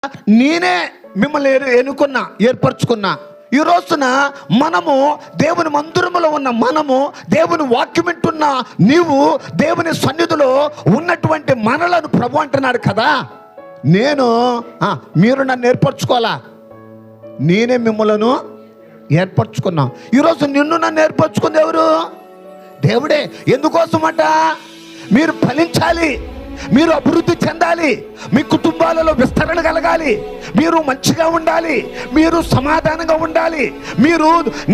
నేనే మిమ్మల్ని ఎన్నుకున్నా, ఏర్పరచుకున్నా. ఈ రోజున మనము దేవుని మందిరములో ఉన్న మనము, దేవుని వాక్యం వింటున్న నీవు, దేవుని సన్నిధిలో ఉన్నటువంటి మనలను ప్రభు అంటున్నాడు కదా, మీరు నన్ను ఏర్పరచుకోవాలా, నేనే మిమ్మలను ఏర్పరచుకున్నా. ఈరోజు నిన్ను నన్ను ఏర్పరచుకుంది ఎవరు? దేవుడే. ఎందుకోసమట? మీరు ఫలించాలి, మీరు అభివృద్ధి చెందాలి, మీ కుటుంబాలలో విస్తరణ కలగాలి, మీరు మంచిగా ఉండాలి, మీరు సమాధానంగా ఉండాలి, మీరు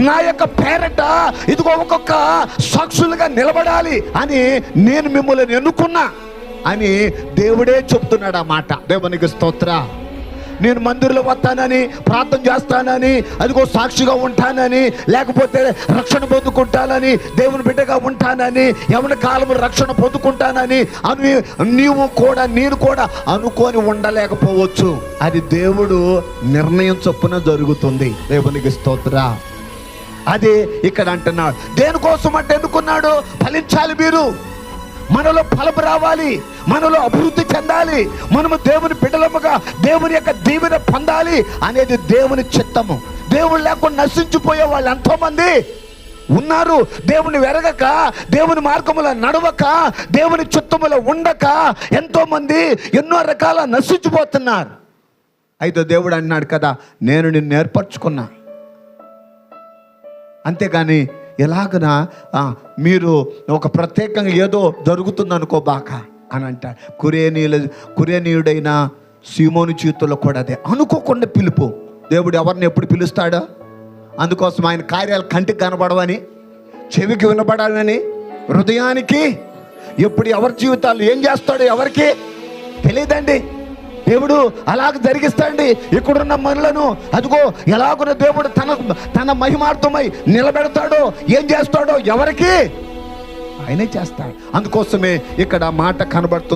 నా యొక్క పేరట ఇదిగో ఒక్కొక్క సాక్షులుగా నిలబడాలి అని నేను మిమ్మల్ని ఎన్నుకున్నా అని దేవుడే చెప్తున్నాడు ఆ మాట. దేవునికి స్తోత్ర. నేను మందిరంలో వస్తానని, ప్రార్థన చేస్తానని, అదిగో సాక్షిగా ఉంటానని, లేకపోతే రక్షణ పొందుకుంటానని, దేవుని బిడ్డగా ఉంటానని, ఎవరి కాలము రక్షణ పొందుకుంటానని అని నేను కూడా అనుకొని ఉండలేకపోవచ్చు. అది దేవుడు నిర్ణయం చొప్పున జరుగుతుంది. దేవునికి స్తోత్ర. అది ఇక్కడ అంటున్నాడు. దేనికోసం అంటే ఎన్నుకున్నాడు? ఫలించాలి, మీరు మనలో ఫలము రావాలి, మనలో అభివృద్ధి చెందాలి, మనము దేవుని బిడ్డలముగా దేవుని యొక్క దీవెన పొందాలి అనేది దేవుని చిత్తము. దేవుడు లేకుండా నశించిపోయే వాళ్ళు ఎంతోమంది ఉన్నారు. దేవుని వెరగక, దేవుని మార్గములో నడవక, దేవుని చిత్తములో ఉండక ఎంతోమంది ఎన్నో రకాల నశించిపోతున్నారు. అయితే దేవుడు అన్నాడు కదా, నేను నిన్ను ఏర్పరచుకున్నా. అంతేగాని ఎలాగనా మీరు ఒక ప్రత్యేకంగా ఏదో జరుగుతుంది అనుకోబాక అని అంటాడు. కురేనీయుడైన సీమోను చేతుల్లో కూడా అదే అనుకోకుండా పిలుపు. దేవుడు ఎవరిని ఎప్పుడు పిలుస్తాడో అందుకోసం ఆయన కార్యాలు కంటికి కనబడవని, చెవికి వినబడాలని, హృదయానికి ఎప్పుడు ఎవరి జీవితాలు ఏం చేస్తాడో ఎవరికి తెలియదండి. దేవుడు అలాగ జరిగిస్తాడండి. ఇక్కడున్న మనలను అదిగో ఎలాగున్న దేవుడు తన మహిమార్థమై నిలబెడతాడో, ఏం చేస్తాడో ఎవరికి ఆయనే చేస్తాడు. అందుకోసమే ఇక్కడ మాట కనబడుతుంది.